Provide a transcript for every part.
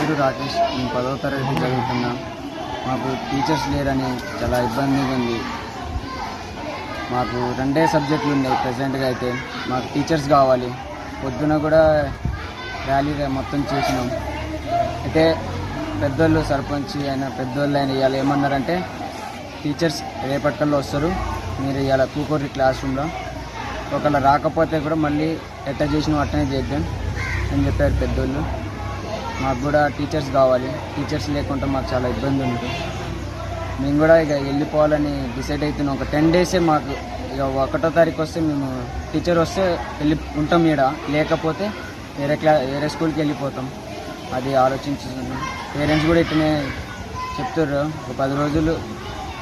పేరు రాకేష్. నేను 10వ తరగతి చదువుతున్నా. మాకు టీచర్స్ లేరని చాలా ఇబ్బందిగా ఉంది. మాకు 2 సబ్జెక్టులు ఉన్నాయి ప్రజెంట్గా. అయితే మాకు టీచర్స్ కావాలి. పొద్దున కూడా ర్యాలీ మొత్తం చేసినాం. అయితే పెద్దోళ్ళు సర్పంచ్ అయినా పెద్దోళ్ళు అయినా ఇవాళ ఏమన్నారంటే టీచర్స్ రేపటికల్లో వస్తారు, మీరు ఇవాళ కూకోరి క్లాస్ రూమ్లో ఒకవేళ రాకపోతే కూడా మళ్ళీ ఎట్లా చేసిన అట్టనే చేద్దాం అని చెప్పారు పెద్దోళ్ళు. మాకు కూడా టీచర్స్ కావాలి. టీచర్స్ లేకుండా మాకు చాలా ఇబ్బంది ఉంది. మేము కూడా ఇక వెళ్ళిపోవాలని డిసైడ్ అవుతున్నాం. ఒక 10 డేసే మాకు. ఇక 1వ తారీఖు వస్తే మేము టీచర్ వస్తే ఉంటాం ఈడ, లేకపోతే వేరే స్కూల్కి వెళ్ళిపోతాం. అది ఆలోచించుతున్నాం. పేరెంట్స్ కూడా ఇట్లనే చెప్తారు, ఒక 10 రోజులు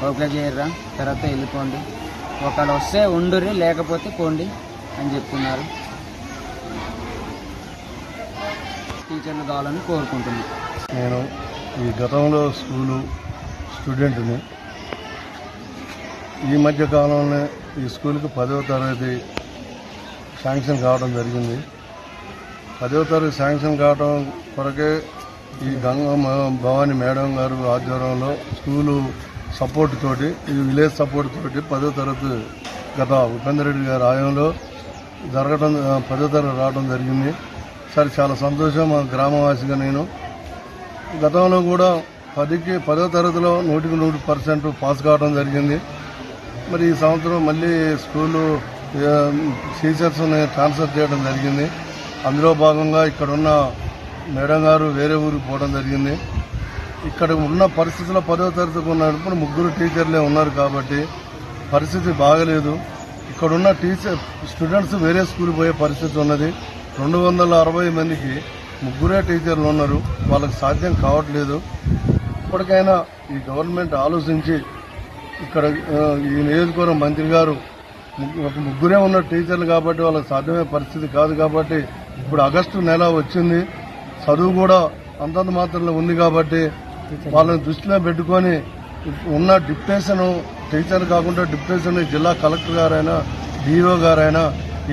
ఓకే చేయర్రా, తర్వాత వెళ్ళిపోండి, ఒకవేళ వస్తే ఉండుర్రి, లేకపోతే పోండి అని చెప్తున్నారు. టీచర్లు కావాలని కోరుకుంటున్నాను. నేను ఈ గతంలో స్కూలు స్టూడెంట్ని. ఈ మధ్య కాలంలో ఈ స్కూల్కి 10వ తరగతి శాంక్షన్ కావడం జరిగింది. 10వ తరగతి శాంక్షన్ కావడం కొరకే ఈ గంగమ్మ భవాని మేడం గారు ఆధ్వర్యంలో స్కూలు సపోర్ట్ తోటి, ఈ విలేజ్ సపోర్ట్ తోటి 10వ తరగతి గత ఉపేందర్ రెడ్డి గారి ఆయంలో జరగడం 10వ తరగతి రావడం జరిగింది. సరే, చాలా సంతోషం. మా గ్రామవాసిగా నేను గతంలో కూడా 10వ తరగతిలో 100% పాస్ కావడం జరిగింది. మరి ఈ సంవత్సరం మళ్ళీ స్కూలు టీచర్స్ని ట్రాన్స్ఫర్ చేయడం జరిగింది. అందులో భాగంగా ఇక్కడున్న మేడం గారు వేరే ఊరికి పోవడం జరిగింది. ఇక్కడ ఉన్న పరిస్థితుల్లో 10వ తరగతికి ఉన్నప్పుడు 3 టీచర్లే ఉన్నారు కాబట్టి పరిస్థితి బాగలేదు. ఇక్కడున్న స్టూడెంట్స్ వేరే స్కూల్కి పోయే పరిస్థితి ఉన్నది. 260 మందికి 3 టీచర్లు ఉన్నారు. వాళ్ళకి సాధ్యం కావట్లేదు. ఇప్పటికైనా ఈ గవర్నమెంట్ ఆలోచించి ఇక్కడ ఈ నియోజకవర్గం మంత్రి గారు ఒక 3 ఉన్న టీచర్లు కాబట్టి వాళ్ళకి సాధ్యమయ్యే పరిస్థితి కాదు కాబట్టి ఇప్పుడు ఆగస్టు నెల వచ్చింది. చదువు కూడా అంతంత మాత్రంలో ఉంది కాబట్టి వాళ్ళని దృష్టిలో పెట్టుకొని ఉన్న డిప్యూటేషన్ టీచర్ కాకుండా డిప్యూటేషన్ జిల్లా కలెక్టర్ గారైనా డిఓ గారైనా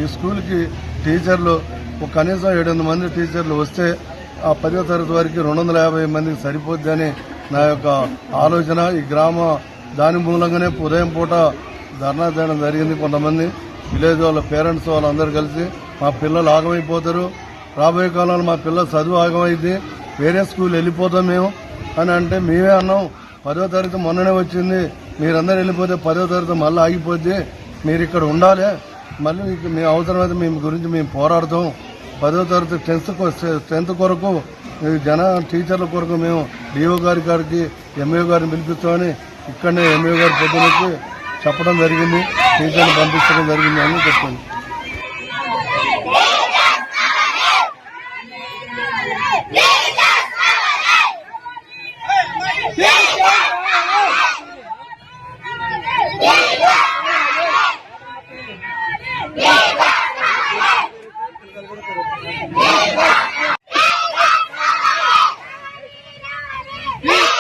ఈ స్కూల్కి టీచర్లు కనీసం 700 మంది టీచర్లు వస్తే ఆ 10వ తరగతి వరకు 250 మందికి సరిపోద్దని నా యొక్క ఆలోచన. ఈ గ్రామ దాని మూలంగానే ఉదయం పూట ధర్నా చేయడం జరిగింది. కొంతమంది విలేజ్ వాళ్ళ పేరెంట్స్ వాళ్ళందరూ కలిసి మా పిల్లలు ఆగమైపోతారు, రాబోయే కాలంలో మా పిల్లల చదువు ఆగమైంది, వేరే స్కూల్ వెళ్ళిపోతాం మేము అని అంటే మేమే అన్నాం 10వ తరగతి మొన్ననే వచ్చింది, మీరందరూ వెళ్ళిపోతే 10వ తరగతి మళ్ళీ ఆగిపోద్ది, మీరు ఇక్కడ ఉండాలి, మళ్ళీ మేము అవసరమైతే మేము గురించి మేము పోరాడతాం. 10వ తరగతి 10th కొరకు టీచర్ల కొరకు మేము డిఓ గారి కాడికి ఎంఏ గారిని పిలిపిస్తామని ఇక్కడనే ఎంఏ గారి పొద్దునకి చెప్పడం జరిగింది. టీచర్లు పంపించడం జరిగింది అని చెప్తాను. Yeah.